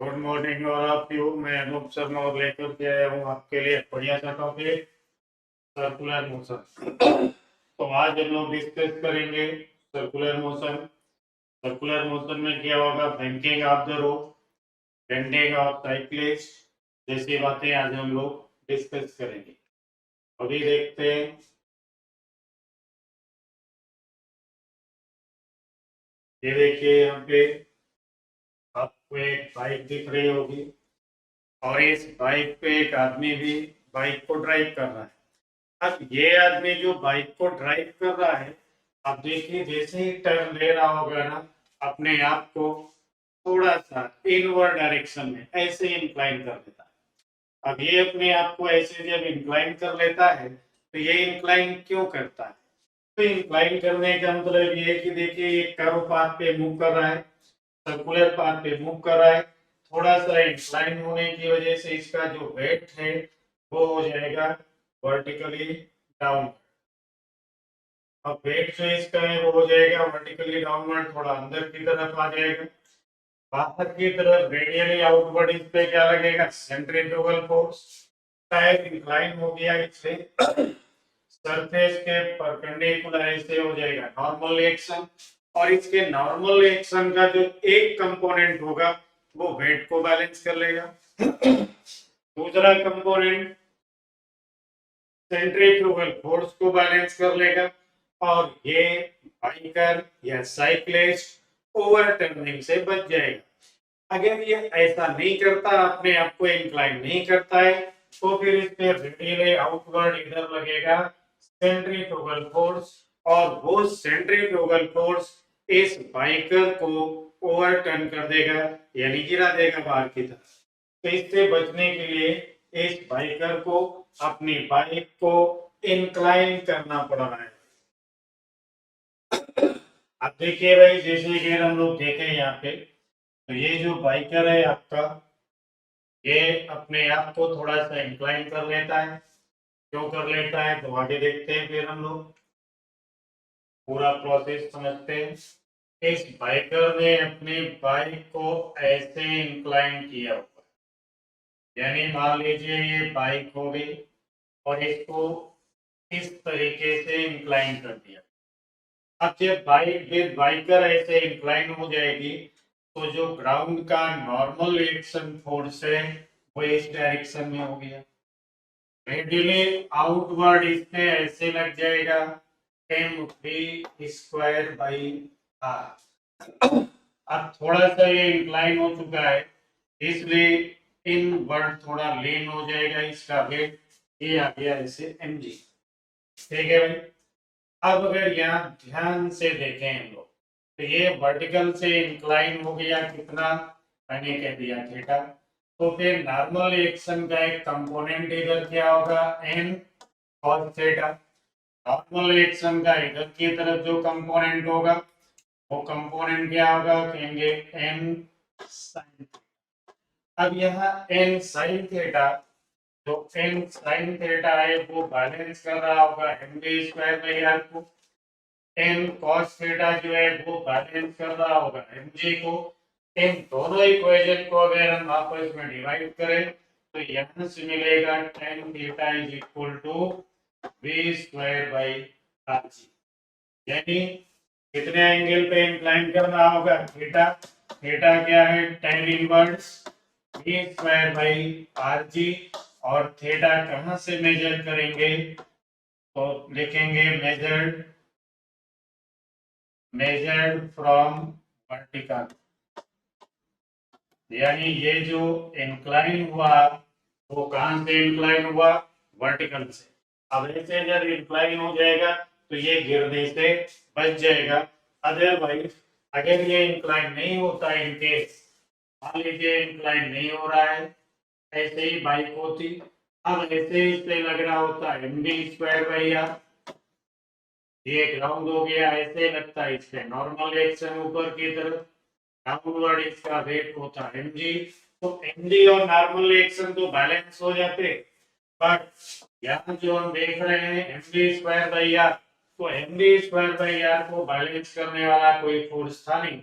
Good morning और आप you. मैं अनूप शर्मा और लेकर के आया हूँ आपके लिए एक बढ़िया सा टॉपिक, सर्कुलर मोशन। तो आज हम लोग डिस्कस करेंगे सर्कुलर मोशन। सर्कुलर मोशन में क्या होगा, banking of the rope, bending of cyclist जैसी बातें आज हम लोग डिस्कस करेंगे। अभी देखते हैं। ये देखिए, यहाँ पे आपको एक बाइक दिख रही होगी और इस बाइक पे एक आदमी भी बाइक को ड्राइव कर रहा है। अब ये आदमी जो बाइक को ड्राइव कर रहा है, अब देखिए जैसे ही टर्न ले रहा होगा ना, अपने आप को थोड़ा सा इनवर्ड डायरेक्शन में ऐसे इंक्लाइन कर देता है। अब ये अपने आप को ऐसे जब इंक्लाइन कर लेता है, तो ये इंक्लाइन क्यों करता है? तो इंक्लाइन करने का मतलब ये है कि देखिए ये कर्व पाथ पे मूव कर रहा है, सर्कुलर पाथ पे मूव कर रहा है। थोड़ा सा इंक्लाइन होने की वजह से इसका जो वेट है वो हो जाएगा वर्टिकली डाउन। अब वेट जो इसका है वो हो जाएगा वर्टिकली डाउनवर्ड, थोड़ा अंदर की तरफ आ जाएगा। बाहर की तरफ रेडियली आउटवर्ड इस पे क्या लगेगा, सेंट्रीफ्यूगल फोर्स। टायर इंक्लाइन हो गया, इससे सरफेस के परपेंडिकुलर ऐसे हो जाएगा नॉर्मल रिएक्शन। और इसके नॉर्मल रिएक्शन का जो एक कंपोनेंट होगा वो वेट को बैलेंस कर लेगा। दूसरा कंपोनेंट सेंट्रीफ्यूगल फोर्स को बैलेंस कर लेगा। और ये बाइकर या साइक्लिस्ट ओवरटर्निंग से बच जाएगा। अगर ये ऐसा नहीं करता, अपने आप को इंक्लाइन नहीं करता है, तो फिर इसके रेडियली आउटवर्ड इधर लगेगा सेंट्रीफ्यूगल फोर्स। और वो सेंट्रीफ्यूगल फोर्स इस बाइकर को ओवरटर्न कर देगा, यानी गिरा देगा बाहर की तरफ। तो इससे बचने के लिए इस बाइकर को अपनी बाइक को इंक्लाइन करना पड़ रहा है। अब देखिए भाई, जैसे कि हम लोग देखें यहाँ पे, तो ये जो बाइकर है आपका, ये अपने आप को थोड़ा सा इंक्लाइन कर लेता है। क्यों कर लेता है तो आगे देखते हैं, फिर हम लोग पूरा प्रोसेस समझते हैं। इस बाइकर ने अपनी बाइक को ऐसे इंक्लाइन किया हुआ, यानी मान लीजिए ये बाइक हो गई और इसको इस तरीके से इंक्लाइन कर दिया। अब जब बाइकर ऐसे इंक्लाइन हो जाएगी, तो जो ग्राउंड का नॉर्मल रिएक्शन फोर्स है वो इस डायरेक्शन में हो गया, रेडियली आउटवर्ड इससे ऐसे लग जाएगा mv स्क्वायर बाई आर। अब थोड़ा सा ये इंक्लाइन हो चुका है, इसलिए इनवर्ड थोड़ा लीन हो जाएगा इसका वेट, ये आ गया ऐसे mg। ठीक है भाई। अब अगर यहाँ ध्यान से देखें हम लोग, तो ये वर्टिकल से इंक्लाइन हो गया कितना, मैंने कह दिया थीटा। तो फिर नॉर्मल रिएक्शन का एक कंपोनेंट इधर क्या होगा, n cos theta. Normal reaction का इधर की तरफ जो कंपोनेंट होगा वो कंपोनेंट क्या होगा, कहेंगे n sin। अब यहाँ n sin थीटा, जो n sin थीटा है वो बैलेंस कर रहा होगा mv स्क्वायर बाई आर को। n cos थीटा जो है वो बैलेंस कर रहा होगा mg को। इन दोनों इक्वेशन को अगर हम आपस में डिवाइड करें, तो यहाँ से मिलेगा tan theta is equal to v square by are g. यानी कितने एंगल पे इंक्लाइन करना होगा, थीटा। थीटा क्या है, tan inverse v square by R G. और थीटा कहाँ से मेजर करेंगे, तो लिखेंगे मेजर्ड फ्रॉम वर्टिकल। यानी ये जो इंक्लाइन हुआ वो कहां से इंक्लाइन हुआ, वर्टिकल से। अब ऐसे जब इंक्लाइन हो जाएगा तो ये गिरने से बच जाएगा। अदरवाइज अगर ये इंक्लाइन नहीं होता, इन केस मान लीजिए इंक्लाइन नहीं हो रहा है, ऐसे ही बाइक होती, अब ऐसे इस पे लग रहा होता है mv स्क्वायर बाई आर, ये ग्राउंड हो गया, ऐसे लगता है इस पे नॉर्मल रिएक्शन ऊपर की तरफ, डाउनवर्ड इसका वेट होता है mg। तो mg और नॉर्मल रिएक्शन तो बैलेंस हो जाते, बट यहाँ जो हम देख रहे हैं mv स्क्वायर बाई आर, तो mv स्क्वायर बाई आर को बैलेंस करने वाला कोई फोर्स था नहीं।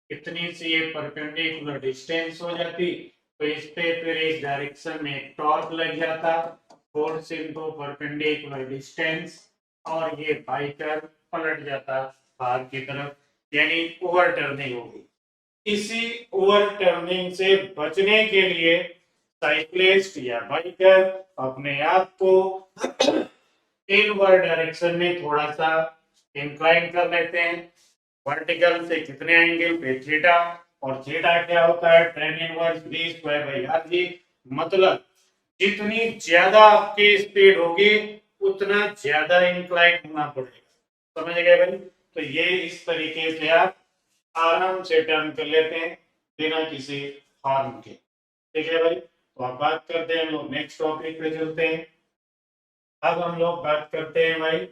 इतनी सी ये परपेंडिकुलर डिस्टेंस हो जाती, तो इस पे फिर एक डायरेक्शन में टॉर्क लग जाता, फोर्स इनटू परपेंडिकुलर डिस्टेंस, और ये बाइकर पलट जाता बाहर की तरफ, यानी ओवर टर्निंग होगी। इसी ओवर टर्निंग से बचने के लिए साइक्लिस्ट या बाइकर अपने आप को इनवर्ड डायरेक्शन में थोड़ा सा इंक्लाइन कर लेते हैं। वर्टिकल से कितने एंगल पे? थीटा, और थीटा क्या होता है? tan inverse b square by r जी। मतलब जितनी ज्यादा आपकी स्पीड होगी उतना ज्यादा इंक्लाइन होना पड़ेगा। समझ गए भाई? तो ये इस तरीके से आप आराम से टर्न कर लेते हैं बिना किसी हार्म के। ठीक है भाई? तो अब बात करते हैं, हम लोग नेक्स्ट टॉपिक पे चलते हैं। अब हम लोग बात करते हैं भाई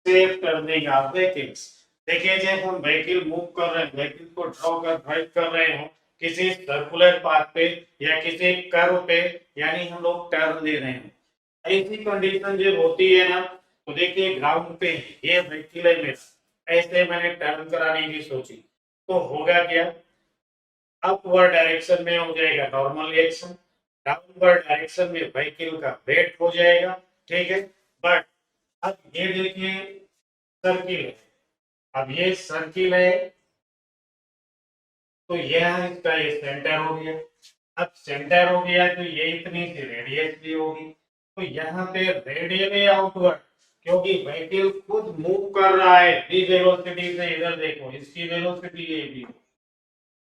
सेफ टर्निंग ऑफ व्हीकल्स। देखिए जब हम व्हीकल मूव कर रहे हैं, व्हीकल को ड्राइव कर रहे हो किसी सर्कुलर पाथ पे या किसी कर्व पे, यानी हम लोग टर्न दे रहे हैं, ऐसी कंडीशन जब होती है ना, तो देखिए ग्राउंड पे ये व्हीकल है मेरा, ऐसे मैंने टर्न कराने की सोची, तो होगा क्या? अपवर्ड डायरेक्शन में हो जाएगा नॉर्मल रिएक्शन, डाउनवर्ड डायरेक्शन में व्हीकल का वेट हो जाएगा। ठीक है? बट अब ये देखिए सर्किल है, अब ये सर्किल है, तो यह इसका ये सेंटर हो गया। अब सेंटर हो गया तो ये इतनी सी रेडियस भी होगी, तो यहाँ पे रेडियली आउटवर्ड, क्योंकि व्हीकल खुद मूव कर रहा है v वेलोसिटी से, इधर देखो इसकी वेलोसिटी ये भी,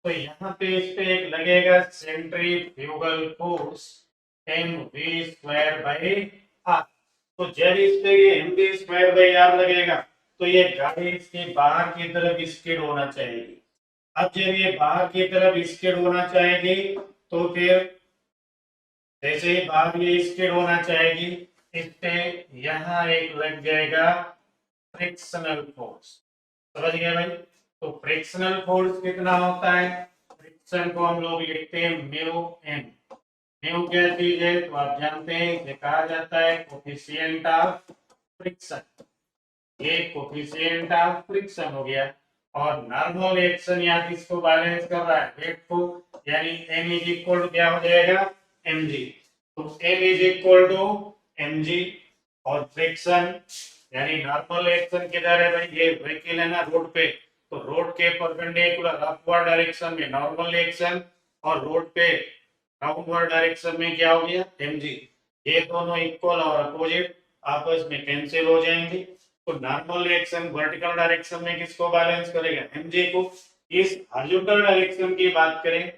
तो यहाँ पे इस पे एक लगेगा centrifugal force mv square by r। तो जब इस पे ये mv स्क्वायर बाई r लगेगा तो ये गाड़ी इसके बाहर की तरफ स्किड होना चाहिए। अब जब ये बाहर की तरफ स्किड होना चाहेगी तो फिर जैसे ही बाहर ये स्किड होना चाहेगी, इस पे यहाँ एक लग जाएगा फ्रिक्शनल फोर्स। समझ गए भाई? तो फ्रिक्शनल फोर्स कितना होता है? फ्रिक्शन को हम लोग लिखते हैं म्यू एन। म्यू क्या चीज है तो आप जानते हैं, इसे कहा जाता है कोफिशिएंट ऑफ फ्रिक्शन। ये कोफिशिएंट ऑफ फ्रिक्शन हो गया। और नॉर्मल एक्शन यहाँ किसको बैलेंस कर रहा है? वेट को, यानी m इज इक्वल टू क्या हो जाएगा? mg। तो m is equal to mg, और फ्रिक्शन यानी नॉर्मल एक्शन किधर है भाई? ये व्हीकल है ना रोड पे, तो रोड के परपेंडिकुलर अपवर्ड डायरेक्शन में नॉर्मल एक्शन, और रोड पे डाउनवर्ड डायरेक्शन में क्या हो गया? mg। ये दोनों इक्वल और अपोजिट आपस में कैंसिल हो जाएंगे, तो नॉर्मल रिएक्शन वर्टिकल डायरेक्शन में किसको बैलेंस करेगा? mj को। इस हॉरिजॉन्टल डायरेक्शन की बात करें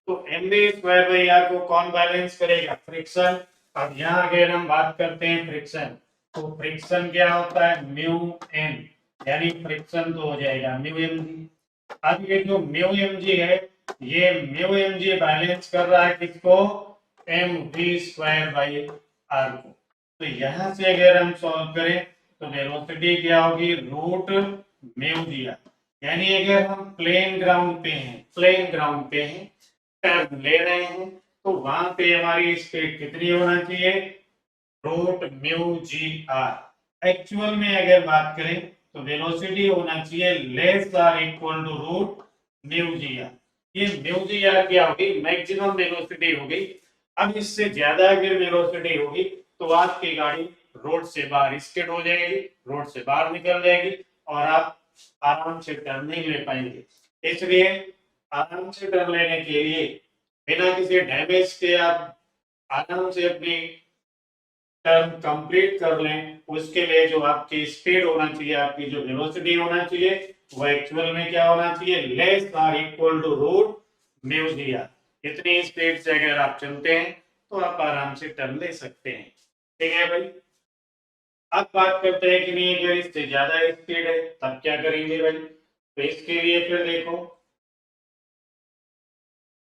तो mv स्क्वायर बाई r को कौन बैलेंस करेगा? फ्रिक्शन। अब यहाँ अगर हम बात करते हैं फ्रिक्शन, तो फ्रिक्शन क्या होता है? म्यू एन, यानी फ्रिक्शन तो हो जाएगा म्यू mg। अब ये जो म्यू mg है, ये म्यू mg बैलेंस कर रहा है किसको? mv स्क्वायर बाई r को। तो यहाँ से अगर हम सॉल्व करें तो वेलोसिटी क्या होगी? रूट म्यू दिया, यानी अगर हम प्लेन ग्राउंड पे हैं, प्लेन ग्राउंड पे हैं, टर्न ले रहे हैं, तो वहां पे हमारी स्पीड कितनी होना चाहिए? Root mu g r. Actual में अगर बात करें तो वेलोसिटी होना चाहिए less or equal to root mu g r. ये म्यू जी आर क्या होगी? मैक्सिमम वेलोसिटी होगी। अब इससे ज्यादा अगर वेलोसिटी होगी तो आपकी गाड़ी रोड से बाहर स्किड हो जाएगी, रोड से बाहर निकल जाएगी, और आप आराम से टर्न नहीं ले पाएंगे। इसलिए आराम से टर्न लेने के लिए बिना किसी डैमेज के आप आराम से अपनी टर्न कंप्लीट कर लें, उसके लिए जो आपकी स्पीड होना चाहिए, आपकी जो वेलोसिटी होना चाहिए, वो एक्चुअल में क्या होना चाहिए? Less or equal to root mu g r. इतनी स्पीड से अगर आप चलते हैं तो आप आराम से टर्न ले सकते हैं। ठीक है भाई? अब बात करते हैं कि नहीं अगर इससे ज्यादा स्पीड है तब क्या करेंगे भाई? तो इसके लिए फिर देखो,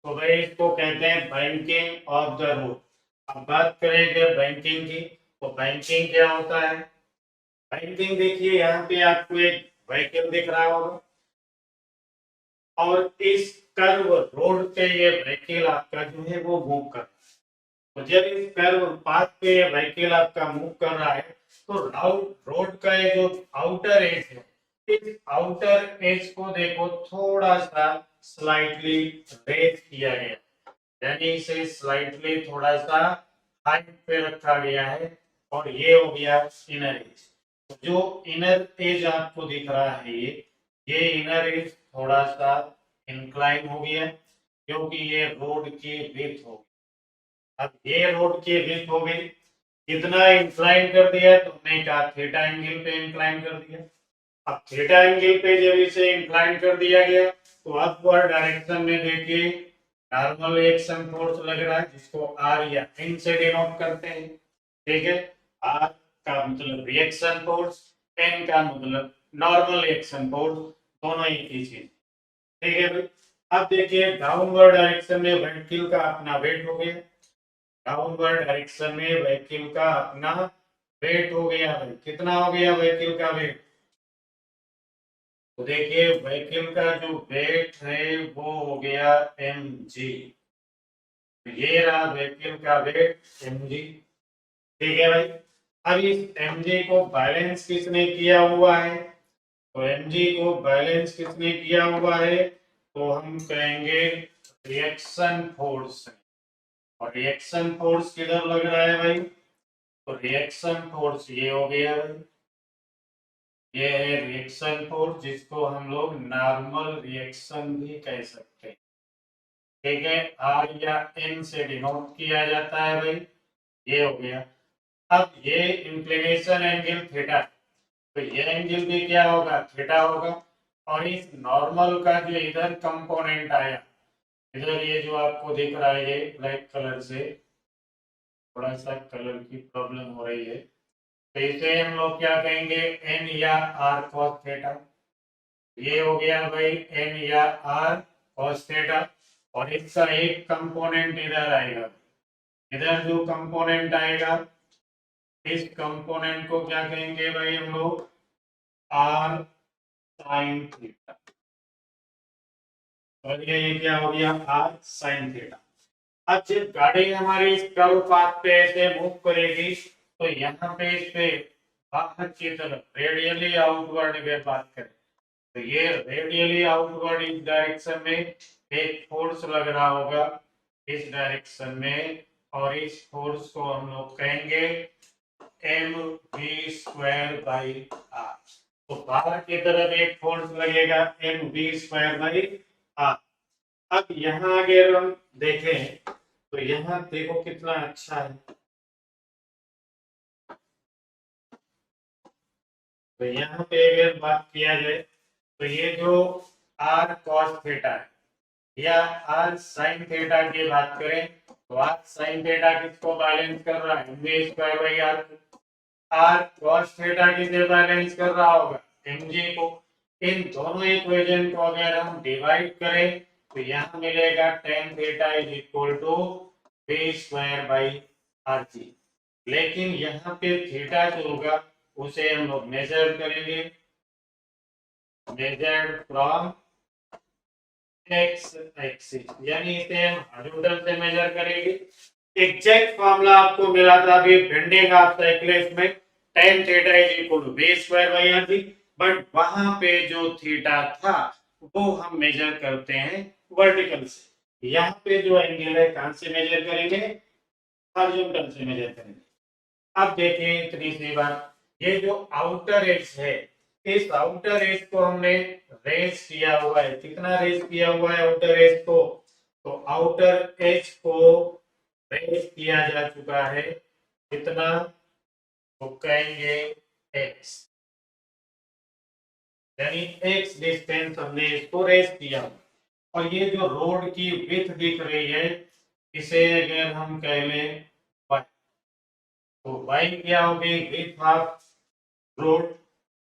तो भाई इसको कहते हैं बैंकिंग ऑफ द रोड। अब बात करेंगे बैंकिंग की, तो बैंकिंग क्या होता है? बैंकिंग देखिए यहाँ पे आपको एक व्हीकल दिख रहा होगा, और इस कर्व रोड पे ये व्हीकल आपका जो है वो मूव कर रहा है। तो जब इस कर्व पाथ पे ये व्हीकल आपका मूव कर रहा है, तो रोड का ये जो आउटर एज है, इस आउटर एज को देखो थोड़ा सा स्लाइटली रेज किया गया, यानी इसे स्लाइटली थोड़ा सा हाइट पे रखा गया है, और ये हो गया इनर एज। तो जो इनर एज आपको दिख रहा है ये इनर एज थोड़ा सा इंक्लाइन हो गया, क्योंकि ये रोड की विड्थ हो गई। अब ये रोड की विड्थ हो गई, कितना इंक्लाइन कर दिया, तुमने कहा थीटा एंगल पे इंक्लाइन कर दिया। अब थीटा एंगल पे जब इसे इंक्लाइन कर दिया गया तो अपवर्ड डायरेक्शन में देखिए नॉर्मल रिएक्शन फोर्स लग रहा है, जिसको आर या एन से डिनोट करते हैं। ठीक है, आर का मतलब रिएक्शन फोर्स, एन का मतलब नॉर्मल रिएक्शन फोर्स, दोनों एक ही चीज। ठीक है भाई, अब देखिए डाउनवर्ड डायरेक्शन में व्हीकल का अपना वेट हो गया, डाउनवर्ड डायरेक्शन में व्हीकल का अपना वेट हो गया भाई। कितना हो गया व्हीकल का वेट? तो देखिए व्हीकल का जो वेट है वो हो गया mg। ये रहा व्हीकल का वेट mg। ठीक है भाई, अब इस mg को बैलेंस किसने किया हुआ है? तो mg को बैलेंस किसने किया हुआ है? तो हम कहेंगे रिएक्शन फोर्स। और रिएक्शन फोर्स किधर लग रहा है भाई? तो रिएक्शन फोर्स ये हो गया भाई, ये है रिएक्शन फोर्स, जिसको हम लोग नॉर्मल रिएक्शन भी कह सकते हैं। ठीक है, आर या एन से डिनोट किया जाता है भाई, ये हो गया। अब ये इंक्लिनेशन एंगल थीटा, तो ये एंगल भी क्या होगा? थीटा होगा। और इस नॉर्मल का जो इधर कंपोनेंट आया, इधर ये जो आपको दिख रहा है ये ब्लैक कलर से, थोड़ा सा कलर की प्रॉब्लम हो रही है, तो इसे हम लोग क्या कहेंगे? एन या आर कॉस थीटा। ये हो गया भाई एन या आर कॉस थीटा। और इसका एक कंपोनेंट इधर आएगा, इधर जो कंपोनेंट आएगा इस कंपोनेंट को क्या कहेंगे भाई हम लोग? R sine theta. और ये क्या हो गया? R sine theta. अब जब गाड़ी हमारी इस कर्व पाथ पे ऐसे मूव करेगी तो यहाँ पे इस पे बाहर की तरफ रेडियली आउटवर्ड में बात करें तो ये रेडियली आउटवर्ड इस डायरेक्शन में एक फोर्स लग रहा होगा इस डायरेक्शन में, और इस फोर्स को हम लोग कहेंगे mv²/r। तो बाहर की तरफ एक फोर्स लगेगा mv²/r। अब यहाँ अगर हम देखें तो यहाँ देखो कितना अच्छा है, तो यहाँ पे अगर बात किया जाए तो ये जो r cos थीटा है या r sin थीटा की बात करें तो r sin थीटा किसको बैलेंस कर रहा है? mv²/r। r cos थीटा किसे बैलेंस कर रहा होगा? mg को। इन दोनों इक्वेशन को अगर हम डिवाइड करें तो यहाँ मिलेगा tan theta is equal to v²/rg। लेकिन यहाँ पे थीटा जो होगा उसे हम लोग मेजर करेंगे, मेजर्ड फ्रॉम एक्स एक्सिस, यानी इसे हम हॉरिजॉन्टल से मेजर करेंगे। एग्जैक्ट फॉर्मूला आपको मिला था अभी बेंडिंग ऑफ साइक्लिस में, tan theta is equal to v²/rg, but वहां पे जो थीटा था वो हम मेजर करते हैं वर्टिकल से। यहाँ पे जो एंगल है कहां से मेजर करेंगे? हॉरिजॉन्टल से मेजर करेंगे। अब देखिए इतनी सी बात, ये जो आउटर एज है इस आउटर एज को हमने रेज किया हुआ है। कितना रेज किया हुआ है आउटर एज को? तो आउटर एज को रेज किया जा चुका है कितना? तो कहेंगे x, यानी x डिस्टेंस हमने इसको रेज किया। और ये जो रोड की विड्थ दिख रही है इसे अगर हम कह लें y, तो y क्या हो गई? विड्थ ऑफ रोड,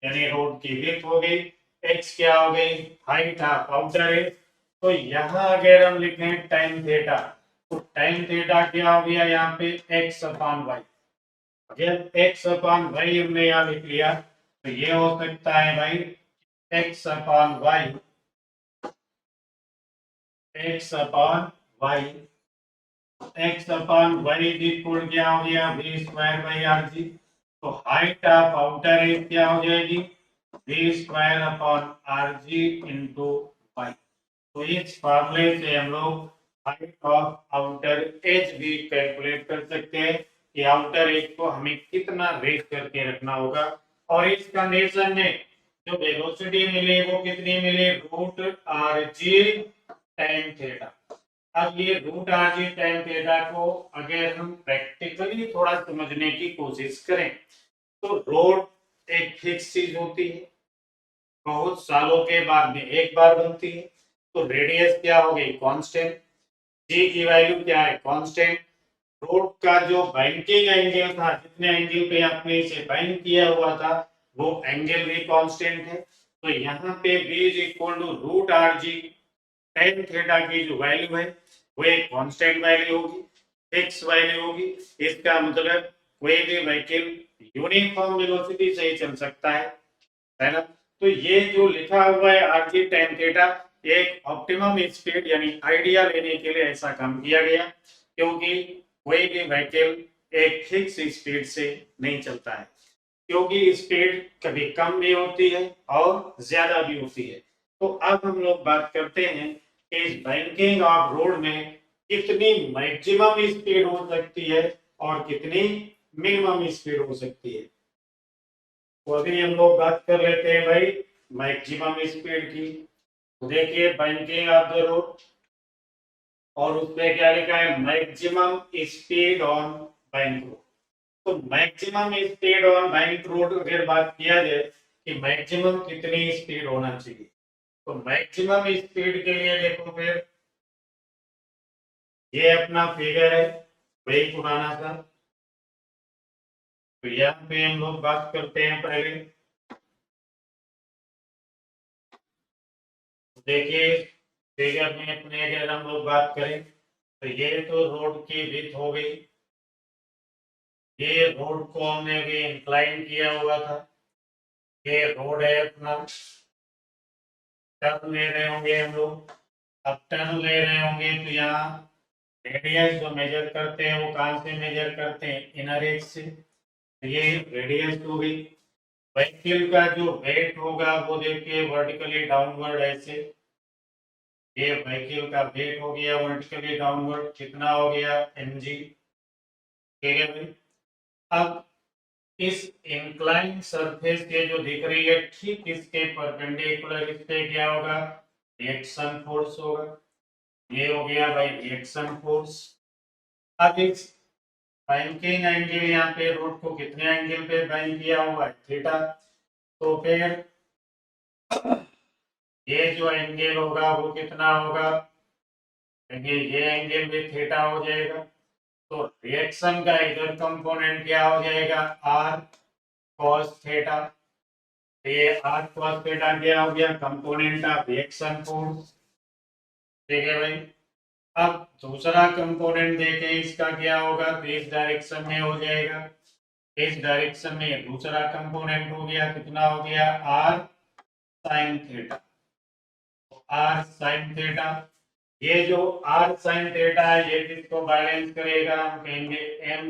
यानी रोड की विड्थ हो गई। x क्या हो गई? Height of outer as. तो यहाँ अगर हम लिखें tan थीटा तो tan थीटा क्या हो गया यहाँ पे? x/y। अगर x/y हमने यहाँ लिख लिया तो ये हो सकता है भाई x/y, x/y, x/y इक्वल क्या हो गया? v²/rg। तो हाइट ऑफ आउटर एज क्या हो जाएगी? V square upon r g into y. तो इस फार्मूले से हम लोग हाइट ऑफ आउटर एज भी कैलकुलेट कर सकते हैं कि आउटर एज को हमें कितना रेज करके रखना होगा। और इस कंडीशन में जो वेलोसिटी मिली वो कितनी मिली, root R G tan theta. अब ये root R G tan theta को अगर हम प्रैक्टिकली थोड़ा समझने की कोशिश करें तो रोड एक फिक्स चीज होती है, बहुत सालों के बाद में एक बार बनती है। तो रेडियस क्या हो गई, कांस्टेंट। जी की वैल्यू क्या है, कांस्टेंट। रोड का जो बैंकिंग एंगल था, जितने एंगल पे आपने इसे बैंक किया हुआ था वो एंगल भी कांस्टेंट है। तो यहाँ पे v is equal to root R G tan theta की जो वैल्यू है वो एक कांस्टेंट वैल्यू होगी, फिक्स वैल्यू होगी। इसका मतलब कोई भी व्हीकल यूनिफॉर्म वेलोसिटी से ही चल सकता है ना। तो ये जो लिखा हुआ है आर जी टेन थीटा, एक ऑप्टिमम स्पीड यानी आइडिया लेने के लिए ऐसा काम किया गया, क्योंकि कोई भी व्हीकल एक फिक्स स्पीड से नहीं चलता है, क्योंकि स्पीड कभी कम भी होती है और ज्यादा भी होती है। तो अब हम लोग बात करते हैं कि इस बैंकिंग ऑफ रोड में कितनी मैक्सिमम स्पीड हो सकती है और कितनी मिनिमम स्पीड हो सकती है। तो अभी हम लोग बात कर लेते हैं भाई मैक्सिमम स्पीड की। तो देखिए बैंकिंग ऑफ द रोड, और उसमें क्या लिखा है, maximum speed on bank road. तो maximum speed on bank road अगर बात किया जाए कि मैक्सिमम कितनी स्पीड होना चाहिए, तो मैक्सिमम स्पीड के लिए देखो फिर ये अपना फिगर है वही पुराना सा। तो यहाँ पे हम लोग बात करते हैं पहले, देखिए फिगर में अपने अगर हम लोग बात करें तो ये तो रोड की विड्थ हो गई, ये रोड को हमने भी इंक्लाइन किया हुआ था, ये रोड है अपना। टर्न ले रहे होंगे हम लोग, अब टर्न ले रहे होंगे तो यहाँ रेडियस जो मेजर करते हैं वो कहाँ से मेजर करते हैं, इनर एज से। तो ये रेडियस हो गई। व्हीकल का जो वेट होगा वो देखिए वर्टिकली डाउनवर्ड ऐसे, ये व्हीकल का वेट हो गया वर्टिकली डाउनवर्ड, कितना हो गया mg। ठीक है भाई। अब इस इंक्लाइन सरफेस के जो दिख रही है ठीक इसके परपेंडिकुलर इस पे क्या होगा, रिएक्शन फोर्स होगा। ये हो गया भाई रिएक्शन फोर्स। अब इस बैंकिंग एंगल यहाँ पे रोड को कितने एंगल पे बैंक किया हुआ है, थीटा। तो फिर ये जो एंगल होगा वो कितना होगा, ये एंगल भी थीटा हो जाएगा। तो रिएक्शन का इधर कंपोनेंट क्या हो जाएगा, आर कॉस थीटा। ये आर कॉस थीटा क्या हो गया, कंपोनेंट ऑफ रिएक्शन फोर्स। ठीक है भाई। अब दूसरा कंपोनेंट देखें इसका क्या होगा, तो इस डायरेक्शन में हो जाएगा, इस डायरेक्शन में दूसरा कंपोनेंट हो गया, कितना हो गया, r sine theta. R sine theta, ये जो आर साइन थीटा है ये किसको बैलेंस करेगा, हम कहेंगे m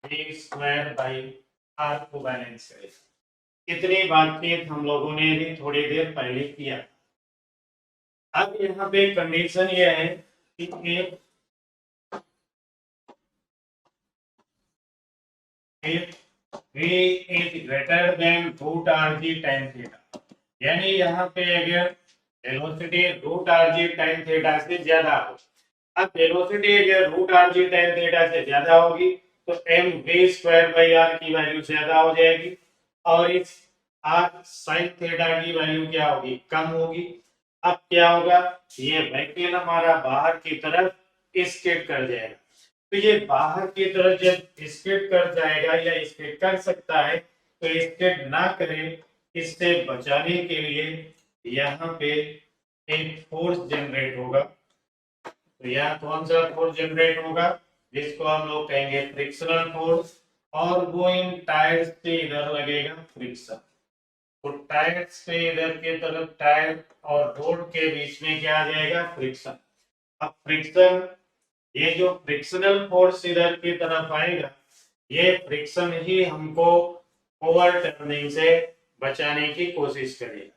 we square by are को बैलेंस करेगा। इतनी बातचीत हम लोगों ने भी थोड़ी देर पहले किया। अब यहाँ पे कंडीशन ये है कि if v is greater than root rg tan theta, यानी यहाँ पे अगर velocity root R G tan theta से ज्यादा हो, अब वेलोसिटी अगर root R G tan theta से ज्यादा होगी तो m we square by r की वैल्यू ज्यादा हो जाएगी, और इस आर साइन थीटा की वैल्यू क्या होगी, कम होगी। अब क्या होगा, ये व्हीकल हमारा बाहर की तरफ स्केट कर जाएगा। तो ये बाहर की तरफ जब स्केट कर जाएगा या स्केट कर सकता है, तो स्केट ना करे इससे बचाने के लिए यहाँ पे एक फोर्स जनरेट होगा। तो यहाँ कौन सा फोर्स जनरेट होगा, जिसको हम लोग कहेंगे फ्रिक्शनल फोर्स, और वो इन टायर्स पे इधर लगेगा फ्रिक्शन। तो टायर्स पे इधर की तरफ टायर और रोड के बीच में क्या आ जाएगा, फ्रिक्शन। अब फ्रिक्शन, ये जो फ्रिक्शनल फोर्स इधर की तरफ आएगा, ये फ्रिक्शन ही हमको ओवर टर्निंग से बचाने की कोशिश करेगा।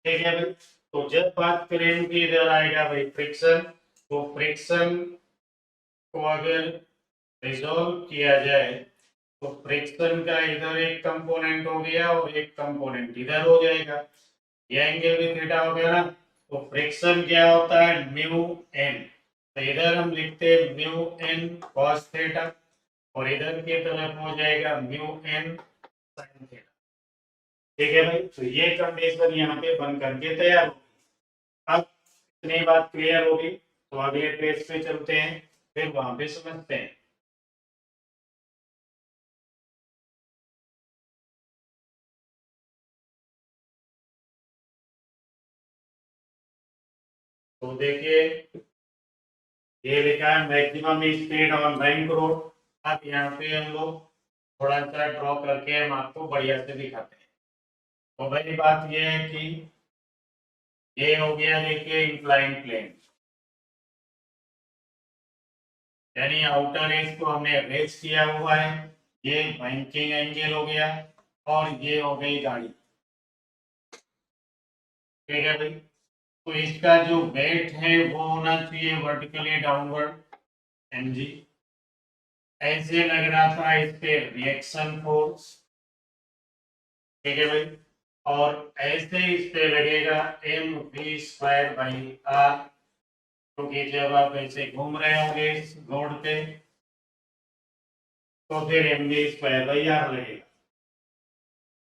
ठीक है भाई। तो जब बात करें कि इधर आएगा भाई फ्रिक्शन, तो फ्रिक्शन को अगर रिजॉल्व किया जाए तो फ्रिक्शन का इधर एक कंपोनेंट हो गया और एक कंपोनेंट इधर हो जाएगा, ये एंगल भी थीटा हो गया ना। तो फ्रिक्शन क्या होता है, म्यू एन। तो इधर हम लिखते हैं म्यू एन कॉस थीटा और इधर की तरफ हो जाएगा म्यू एन साइन थीटा। ठीक है भाई। तो ये कंडीशन यहाँ पे बन करके तैयार होगी। अब इतनी बात क्लियर होगी तो अगले पेज पे चलते हैं, फिर वहां पे समझते हैं। तो देखिए ये लिखा है maximum speed on bank road. अब यहाँ पे हम लोग थोड़ा सा ड्रॉ करके हम आपको बढ़िया से दिखाते हैं। तो पहली बात ये है कि ये हो गया देखिए इंक्लाइन प्लेन, यानी आउटर एज को हमने रेज किया हुआ है, ये बैंकिंग एंगल हो गया और ये हो गई गाड़ी। ठीक है भाई। तो इसका जो वेट है वो होना चाहिए वर्टिकली डाउनवर्ड mg। ऐसे लग रहा था इस पे रिएक्शन फोर्स। ठीक है भाई। और ऐसे इस पे लगेगा m we square by r, क्योंकि जब आप ऐसे घूम रहे होंगे इस रोड पे तो फिर m we square by r लगेगा।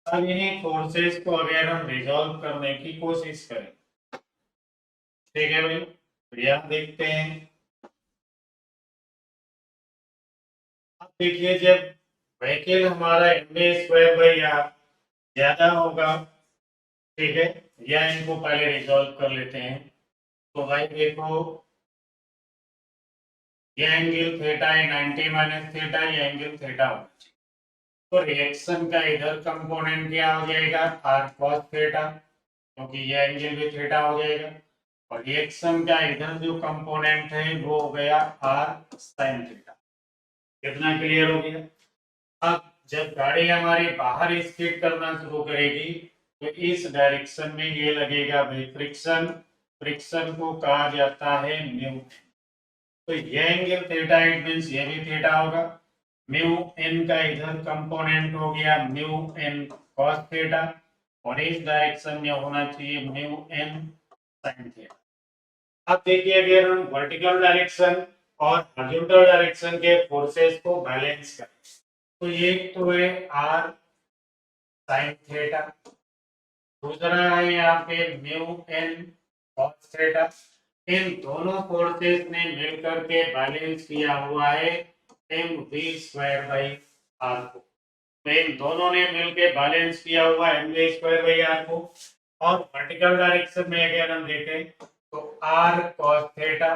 अब इन्हीं फोर्सेस को अगर हम रिजॉल्व करने की कोशिश करें, ठीक है भाई, तो यहाँ देखते हैं। अब देखिए जब व्हीकल हमारा m we square by r ज्यादा होगा, ठीक है, या इनको पहले रिजॉल्व कर लेते हैं। तो भाई देखो ये एंगल थीटा है 90 माइनस थीटा, ये एंगल थीटा होगा। तो रिएक्शन का इधर कंपोनेंट क्या हो जाएगा, आर कॉस थीटा, क्योंकि ये एंगल भी थीटा हो जाएगा। और रिएक्शन का इधर जो कंपोनेंट है वो हो गया आर साइन थीटा। कितना क्लियर हो गया। अब जब गाड़ी हमारी बाहर स्किड करना शुरू करेगी तो इस डायरेक्शन में ये लगेगा भाई फ्रिक्शन। फ्रिक्शन को कहा जाता है म्यू। तो ये एंगल थीटा, इट मींस ये भी थीटा होगा। म्यू एन का इधर कंपोनेंट हो गया म्यू एन कॉस थीटा और इस डायरेक्शन में होना चाहिए म्यू एन साइन थीटा। अब देखिए अगर हम वर्टिकल डायरेक्शन और हॉरिजॉन्टल डायरेक्शन के फोर्सेस को बैलेंस करें तो ये तो है आर साइन थीटा, दूसरा है यहाँ पे म्यू एन कॉस थीटा। इन दोनों फोर्सेस ने मिलकर के बैलेंस किया हुआ है M we square by are को। तो इन दोनों ने मिलकर बैलेंस किया हुआ है M we square by are को। और वर्टिकल डायरेक्शन में अगर हम देखें तो R cos theta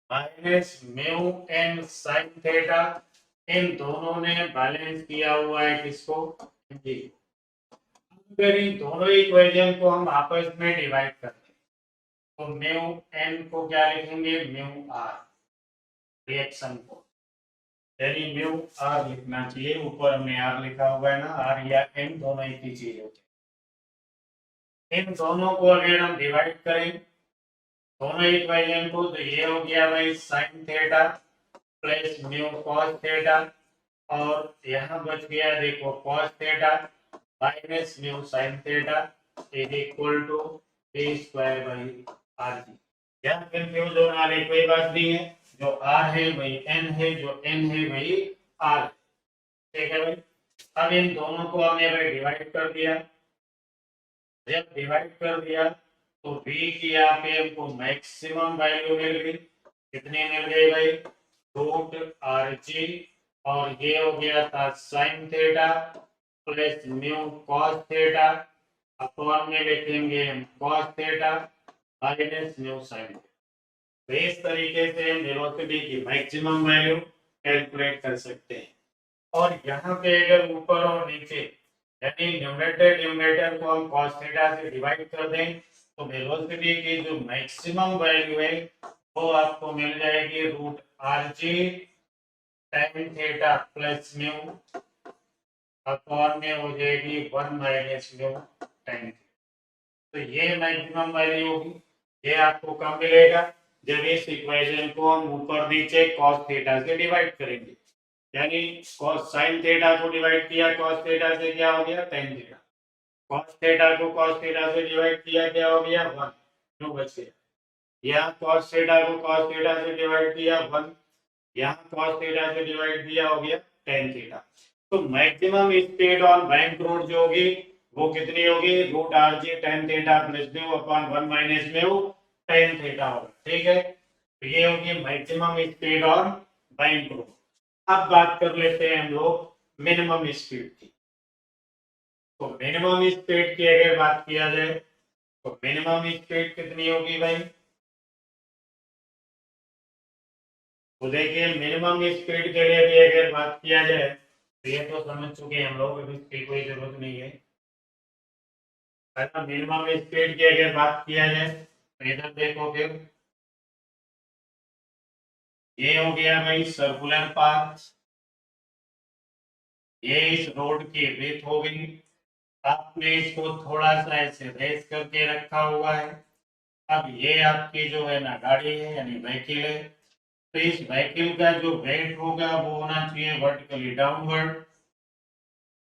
minus mu N sign theta, इन दोनों ने बैलेंस किया हुआ है किसको, जी। अगर इन दोनों इक्वेशन को हम आपस में डिवाइड करते हैं तो म्यू एन को क्या लिखेंगे, म्यू आर रिएक्शन को, यानी म्यू आर लिखना चाहिए। ऊपर हमने आर लिखा हुआ है ना, आर या एन दोनों एक ही चीज होती है। इन दोनों को अगर हम डिवाइड करें दोनों इक्वेशन को तो ये हो गया भाई sine theta plus mu cos theta और यहाँ बच गया देखो cos theta minus mu sine theta is equal to b square by are g. यहाँ कंफ्यूज होने वाली कोई बात नहीं है, जो आर है वही एन है, जो एन है वही आर। ठीक है भाई। अब इन दोनों को हमने भाई डिवाइड कर दिया। जब डिवाइड कर दिया तो v की यहाँ पे हमको मैक्सिमम वैल्यू मिल गई। कितनी मिल गई भाई, रूट आर जी, और ये हो गया था sign theta plus mu cos theta upon में लिखेंगे cos theta minus mu sine theta. तो इस तरीके से हम वेलोसिटी की मैक्सिमम वैल्यू कैलकुलेट कर सकते हैं। और यहाँ पे अगर ऊपर और नीचे यानी न्यूमरेटर को हम cos थीटा से डिवाइड कर दें तो वेलोसिटी की जो मैक्सिमम वैल्यू है वो आपको मिल जाएगी root R G tan theta plus mu upon में हो जाएगी 1 माइनस म्यू टाइम। तो ये मैक्सिमम वैल्यू होगी। ये आपको कब मिलेगा? जब इस इक्वेशन को हम ऊपर नीचे cos थीटा से डिवाइड करेंगे। यानी cos sin थीटा को डिवाइड किया cos थीटा से, क्या हो गया? tan theta. cos थीटा को cos थीटा से डिवाइड किया, क्या हो गया? 1 क्यों बच गया? यहाँ cos थीटा को cos थीटा से डिवाइड किया 1, यहाँ cos थीटा से डिवाइड किया, हो गया tan थीटा। तो maximum speed on bank road जो होगी वो कितनी होगी? Root R G tan theta plus mu upon 1 minus mu tan theta होगा। ठीक है, तो ये होगी maximum speed on bank road. अब बात कर लेते हैं हम लोग मिनिमम स्पीड की। तो मिनिमम स्पीड की अगर बात किया जाए तो मिनिमम स्पीड कितनी होगी भाई? तो देखिए मिनिमम स्पीड के लिए भी अगर बात किया जाए तो ये तो समझ चुके हैं हम लोग, अभी इसकी कोई जरूरत नहीं है। मिनिमम स्पीड की अगर बात किया जाए तो इधर देखो फिर ये हो गया भाई सर्कुलर पाथ, ये इस रोड की विड्थ हो गई। आपने इसको थोड़ा सा ऐसे रेस करके रखा हुआ है। अब ये आपकी जो है ना गाड़ी है यानी व्हीकल है, तो इस व्हीकल का जो वेट होगा वो होना चाहिए वर्टिकली डाउनवर्ड,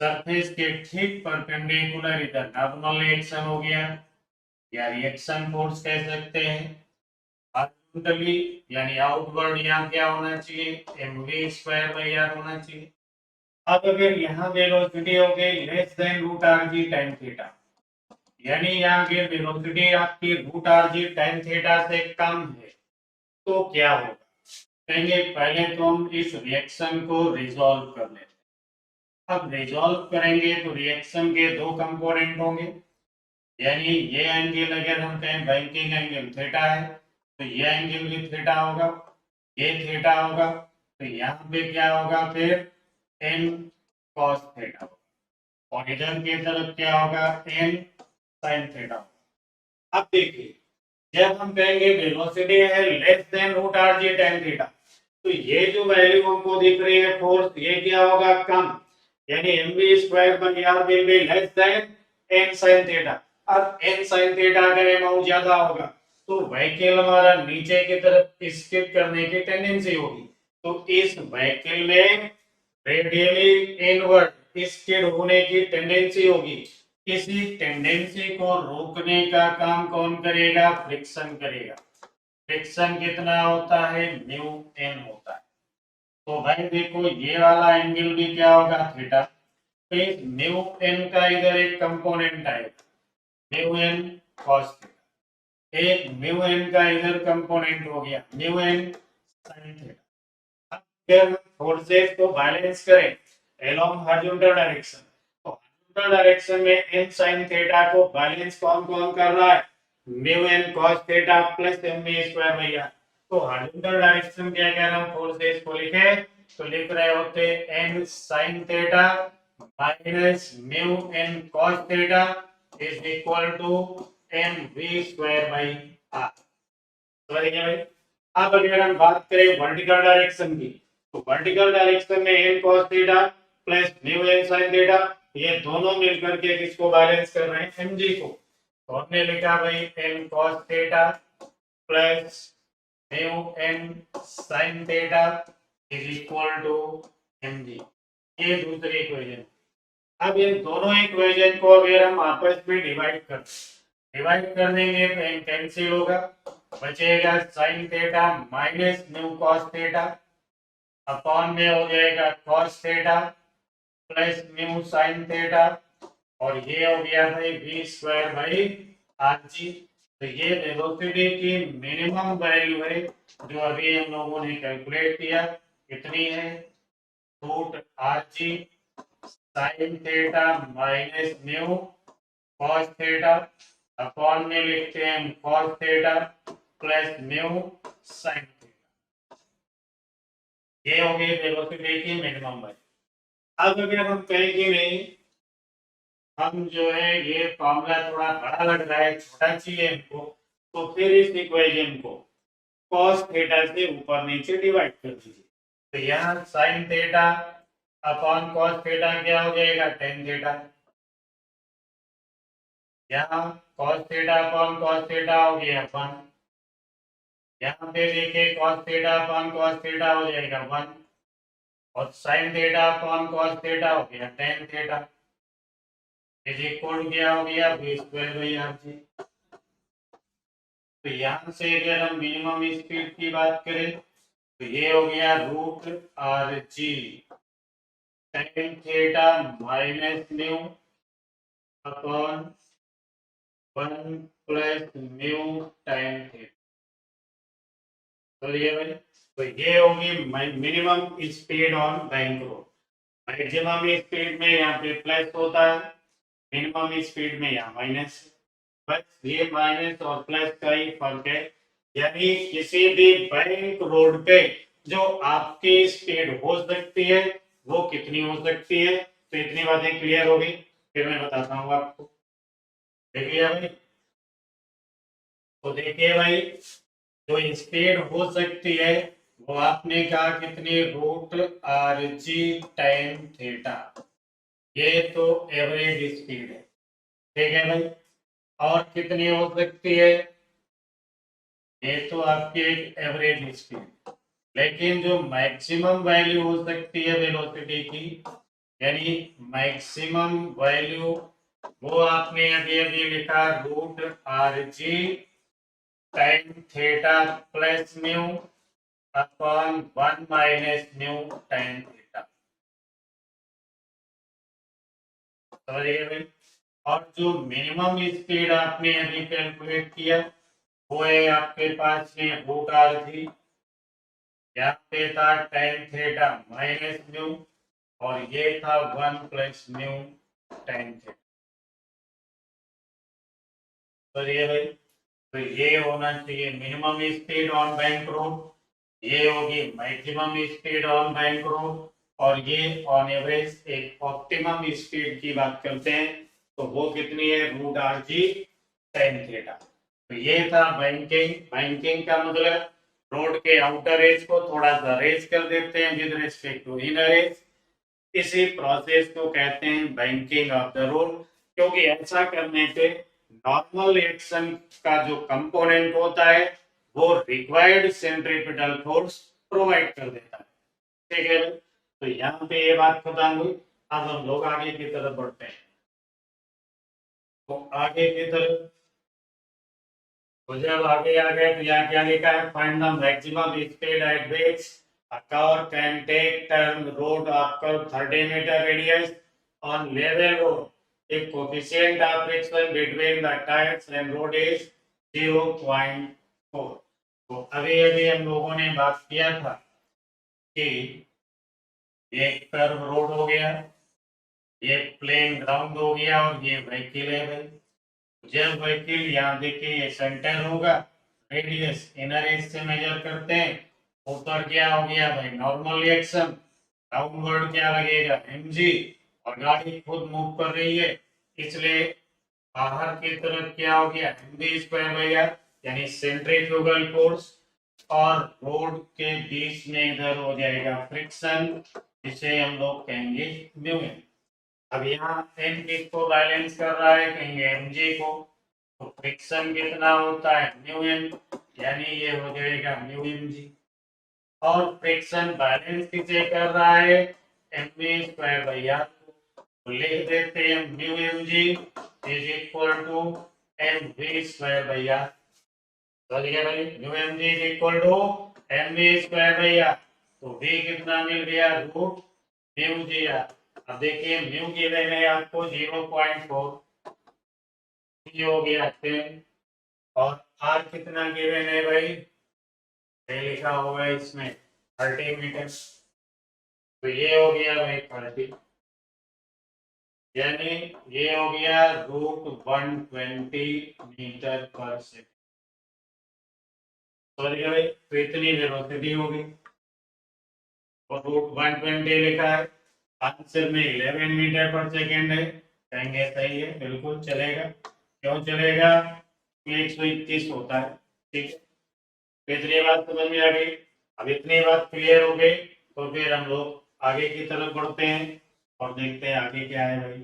सरफेस के ठीक परपेंडिकुलर। इधर नॉर्मल रिएक्शन हो गया या रिएक्शन फोर्स कह सकते हैं। हॉरिजॉन्टली यानी आउटवर्ड यहाँ क्या होना चाहिए? mv स्क्वायर बाई आर होना चाहिए। अब अगर यहाँ वेलोसिटी हो गई less than root are G time theta, यानी यहाँ की वेलोसिटी आपकी root are G time theta से कम है, तो क्या होगा? कहेंगे पहले तो हम इस रिएक्शन को रिजॉल्व कर लेते हैं। अब रिजॉल्व करेंगे तो रिएक्शन के दो कंपोनेंट होंगे, यानी ये एंगल अगर हम कहें बैंकिंग एंगल थीटा है तो ये एंगल भी थीटा होगा, ये थीटा होगा, तो यहाँ पे क्या होगा फिर? n cos थीटा होगा, और इधर की तरफ क्या होगा? n sin थीटा होगा। अब देखिए जब हम कहेंगे वेलोसिटी है less than root R G tan theta, तो ये जो वैल्यू हमको दिख रही है फोर्स, ये क्या होगा? कम, यानी mv square by r will be less than n sin theta. अब n sin थीटा का अमाउंट ज्यादा होगा तो व्हीकल हमारा नीचे की तरफ स्किड करने की टेंडेंसी होगी, तो इस व्हीकल में रेडियली इनवर्ड स्किड होने की टेंडेंसी होगी। इसी टेंडेंसी को रोकने का काम कौन करेगा? फ्रिक्शन करेगा। फ्रिक्शन कितना होता है? म्यू एन होता है। तो भाई देखो ये वाला एंगल भी क्या होगा? थीटा। तो इस म्यू एन का इधर एक कंपोनेंट आएगा म्यू एन कॉस थीटा, एक म्यू एन का इधर कंपोनेंट हो गया म्यू एन साइन थीटा। अब फिर फोर्सेस को बैलेंस करें अलोंग हॉरिजॉन्टल डायरेक्शन, तो हॉरिजॉन्टल डायरेक्शन में एन साइन थीटा को बैलेंस कौन कौन कर रहा है? Mu N cos theta plus M we square by R. तो हॉरिजॉन्टल डायरेक्शन के अगर हम फोर्सेस को लिखे तो लिख रहे होते N sign theta minus mu N cos theta is equal to M we square by R. समझ गए भाई? अब अगर हम बात करें वर्टिकल डायरेक्शन की, तो वर्टिकल डायरेक्शन में N cos theta plus mu N sin theta, ये दोनों मिलकर के किसको बैलेंस कर रहे हैं? mg को। तो हमने लिखा भाई N cos theta plus mu N sin theta is equal to mg। ये दूसरी इक्वेशन। अब इन दोनों इक्वेशन को अगर हम आपस में डिवाइड कर देंगे तो n कैंसिल होगा, बचेगा sin theta minus mu cos theta upon में हो जाएगा cos theta plus mu sin theta, और ये हो गया भाई v square by are G. तो ये वेलोसिटी की मिनिमम वैल्यू है जो अभी हम लोगों ने कैलकुलेट किया, कितनी है? Root are G sine theta minus mu cos theta upon में लिखते हैं cos theta plus mu sin theta. ये हो गई वेलोसिटी की मिनिमम वैल्यू। अब अगर हम कहें कि नहीं हम जो है ये फॉर्मूला थोड़ा बड़ा लग रहा है, छोटा चाहिए हमको, तो फिर इस इक्वेशन को cos थीटा से ऊपर नीचे डिवाइड कर दीजिए। तो यहाँ sin theta upon cos theta क्या हो जाएगा, टेन थीटा। यहाँ cos theta upon cos theta हो गया 1, यहाँ पे देखिए cos theta upon cos theta हो जाएगा 1, और sine theta upon cos theta हो गया टेन थीटा, इज इक्वल क्या हो गया, B square by are G. तो यहाँ से अगर हम मिनिमम स्पीड की बात करें तो ये हो गया root R G tan theta minus mu upon 1 plus mu tan theta. तो ये भाई, तो ये होगी minimum speed on bank road. Maximum speed में यहाँ पे प्लस होता है, मिनिमम स्पीड में यहाँ माइनस। बस ये माइनस और प्लस का ही फर्क है। यानी किसी भी बैंक रोड पे जो आपकी स्पीड हो सकती है वो कितनी हो सकती है, तो इतनी बातें क्लियर हो गई। फिर मैं बताता हूँ आपको, देखिए भाई, तो देखिए भाई, जो स्पीड हो सकती है वो आपने कहा कितनी, root are G time theta, ये तो एवरेज स्पीड है, ठीक है भाई। और कितनी हो सकती है, ये तो आपकी एक एवरेज स्पीड। लेकिन जो मैक्सिमम वैल्यू हो सकती है वेलोसिटी की, यानी मैक्सिमम वैल्यू, वो आपने अभी अभी लिखा root are G time theta plus mu upon 1 minus mu time theta, समझिए भाई। और जो मिनिमम स्पीड आपने अभी कैलकुलेट किया वो है आपके पास में रूट आर जी, यहाँ पे था टेन थीटा माइनस म्यू, और ये था 1 प्लस म्यू टेन थीटा। तो ये भाई, तो ये होना चाहिए minimum speed on bank road, ये होगी maximum speed on bank road, और ये ऑन एवरेज एक ऑप्टिमम स्पीड की बात करते हैं तो वो कितनी है, root R G tan theta. तो ये था बैंकिंग। बैंकिंग का मतलब रोड के आउटर एज को थोड़ा सा रेज कर देते हैं with respect to inner edge, इसी प्रोसेस को कहते हैं बैंकिंग ऑफ द रोड। क्योंकि ऐसा करने पे नॉर्मल रिएक्शन का जो कंपोनेंट होता है वो रिक्वायर्ड सेंट्रीपिटल फोर्स प्रोवाइड कर देता है, ठीक है। तो यहाँ पे ये बात खत्म हुई। अब हम लोग आगे की तरफ बढ़ते हैं। तो आगे की तरफ, तो जब आगे आ गए तो यहाँ क्या लिखा है, find the maximum speed at which a car can take turn road after 30 meter radius on level road if coefficient of friction between the tires and road is 0.4। तो अभी अभी हम लोगों ने बात किया था कि ये कर्व रोड हो गया, ये प्लेन ग्राउंड हो गया, और ये व्हीकल है भाई। जब व्हीकल यहाँ देखिए ये सेंटर होगा, रेडियस इनर एज से मेजर करते हैं, ऊपर क्या हो गया भाई, नॉर्मल रिएक्शन, डाउनवर्ड क्या लगेगा, mg, और गाड़ी खुद मूव कर रही है इसलिए बाहर की तरफ क्या हो गया, mv स्क्वायर भैया, यानी सेंट्रीफ्यूगल फोर्स, और रोड के बीच में इधर हो जाएगा फ्रिक्शन, जिसे हम लोग कहेंगे म्यू। अब यहाँ एम किसको बैलेंस कर रहा है, कहेंगे mg को। तो फ्रिक्शन कितना होता है, म्यू एम, यानी ये हो जाएगा म्यू mg। और फ्रिक्शन बैलेंस किसे कर रहा है, mv स्क्वायर बाई आर। तो लिख देते हैं mu mg is equal to mv square by R. समझ गए भाई, mu mg is equal to mv square by R. तो v कितना मिल गया, रूट म्यू जी आर। अब देखिए म्यू गिवन है आपको 0.4, ये हो गया 10, और आर कितना गिवन है भाई, ये लिखा हुआ है इसमें 30 मीटर। तो ये हो गया भाई 30, यानी ये हो गया रूट 120 मीटर पर सेकेंड। समझ गए भाई, तो इतनी वेलोसिटी होगी, और रूट 120 लिखा है, आंसर में 11 मीटर पर सेकेंड है, कहेंगे सही है, बिल्कुल चलेगा। क्यों चलेगा, 121 होता है, ठीक है। तो इतनी बात समझ में आ गई। अब इतनी बात क्लियर हो गई तो फिर हम लोग आगे की तरफ बढ़ते हैं और देखते हैं आगे क्या है भाई।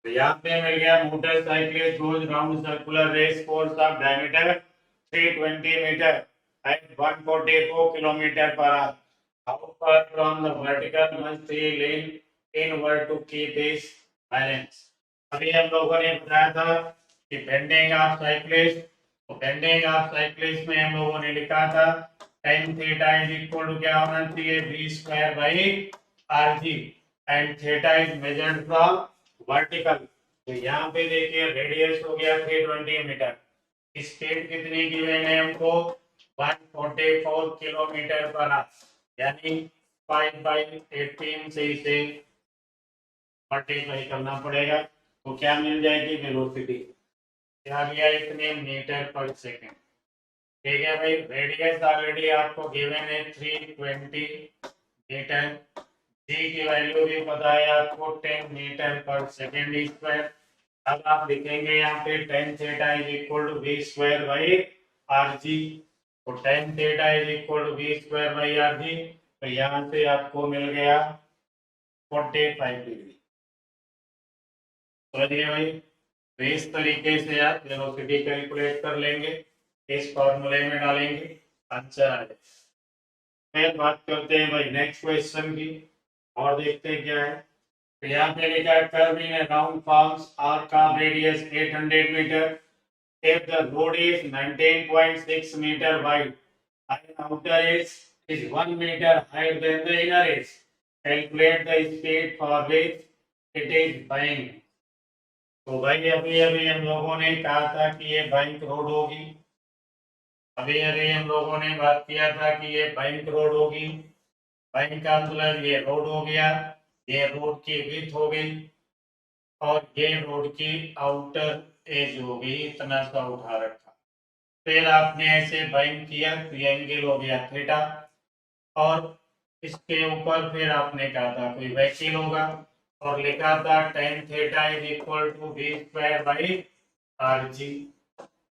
तो यहाँ पे मिल गया motorcycle goes round circular race course of diameter 320 metre at 144 kilometer per hour. How far from the vertical must he lean inward to keep his balance? अभी हम लोगों ने बताया था कि बेंडिंग ऑफ साइक्लिस्ट, तो बेंडिंग ऑफ साइक्लिस्ट में हम लोगों ने लिखा था tan theta is equal to क्या होना चाहिए v square by rg and theta is measured from vertical. तो यहाँ पे देखिए रेडियस हो गया 320 मीटर, स्पीड कितनी गिवन है हमको 144 किलोमीटर पर आवर, यानी 5/18 से इसे मल्टीप्लाई करना पड़ेगा तो क्या मिल जाएगी वेलोसिटी, क्या गया इतने मीटर पर सेकंड। ठीक है भाई, रेडियस ऑलरेडी आपको गिवन है 320 मीटर, जी की वैल्यू भी पता है आपको 10 मीटर पर सेकंड स्क्वायर। अब आप लिखेंगे यहाँ पे tan theta is equal to v square by rg, तो tan theta is equal to v square by rg, तो यहाँ से आपको मिल गया 45 डिग्री। समझिए भाई, तो इस तरीके से आप वेलोसिटी कैलकुलेट कर लेंगे, इस फॉर्मूले में डालेंगे, आंसर आ जाएगा। फिर बात करते हैं भाई नेक्स्ट क्वेश्चन की और देखते हैं क्या है। तो यहाँ पे लिखा है curve in a round forms arc of radius 800 metre if the road is 19.6 meter wide and outer is 1 meter higher than the inner is, calculate the speed for which it is buying। तो भाई अभी अभी हम लोगों ने कहा था कि ये बैंक रोड होगी, अभी अभी हम लोगों ने बात किया था कि ये बैंक रोड होगी, बैंक का मतलब ये रोड हो गया, ये रोड की विड्थ हो गई और ये रोड की आउटर एज हो गई, इतना सा उठा रखा। फिर आपने ऐसे बाइंड किया तो ये एंगल हो गया थीटा, और इसके ऊपर फिर आपने कहा था कोई वैक्यूल होगा और लिखा था tan theta is equal to v square by rg।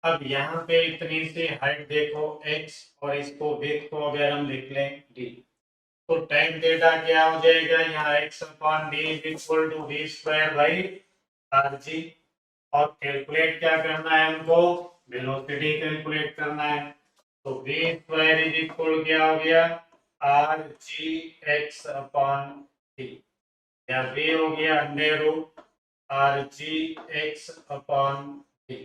अब यहाँ पे इतनी सी हाइट देखो x और इसको विड्थ को अगर हम लिख लें d, तो tan थीटा क्या हो जाएगा यहाँ x upon d is equal to v square by rg। और कैलकुलेट क्या करना है हमको, वेलोसिटी कैलकुलेट करना है, तो v स्क्वायर इज इक्वल क्या हो गया R G X upon T, या v हो गया under root are G X upon T.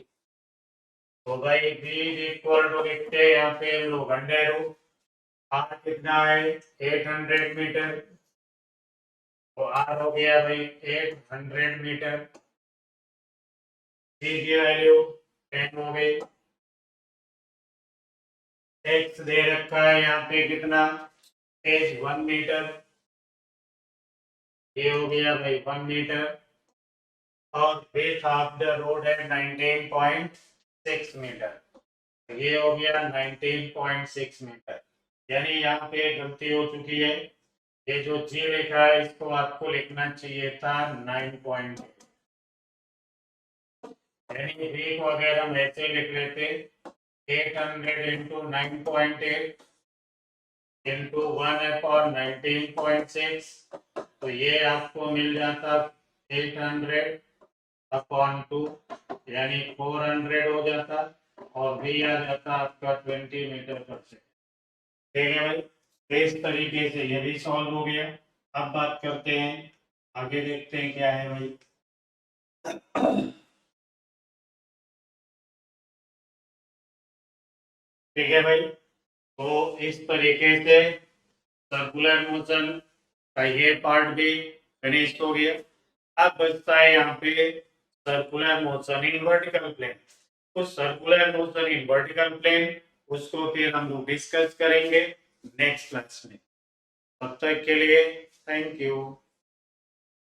तो भाई v इज इक्वल टू लिखते हैं यहाँ पे हम लोग अंडर रूट, आर कितना है 800 मीटर, तो आर हो गया भाई 800 मीटर, जी की वैल्यू 10 हो गई, एक्स दे रखा है यहाँ पे कितना एज 1 मीटर, ये हो गया भाई 1 मीटर, और विड्थ ऑफ द रोड है 19.6 मीटर, ये हो गया 19.6 मीटर। यानी यहाँ पे गलती हो चुकी है, ये जो जी लिखा है इसको आपको लिखना चाहिए था 9.8, यानी v को अगर हम ऐसे लिख लेते 800 इंटू 9.8 इंटू 1/19.6, तो ये आपको मिल जाता 800 अपॉन 2, यानी 400 हो जाता, और v आ जाता आपका 20 मीटर पर सेकंड। ठीक है भाई, तो इस तरीके से ये भी सॉल्व हो गया। अब बात करते हैं आगे, देखते हैं क्या है भाई। ठीक है भाई, तो इस तरीके से सर्कुलर मोशन का ये पार्ट भी फिनिश हो गया। अब बचता है यहाँ पे circular motion in vertical plane, तो circular motion in vertical plane उसको फिर हम लोग डिस्कस करेंगे नेक्स्ट क्लास में। तब तक के लिए थैंक यू।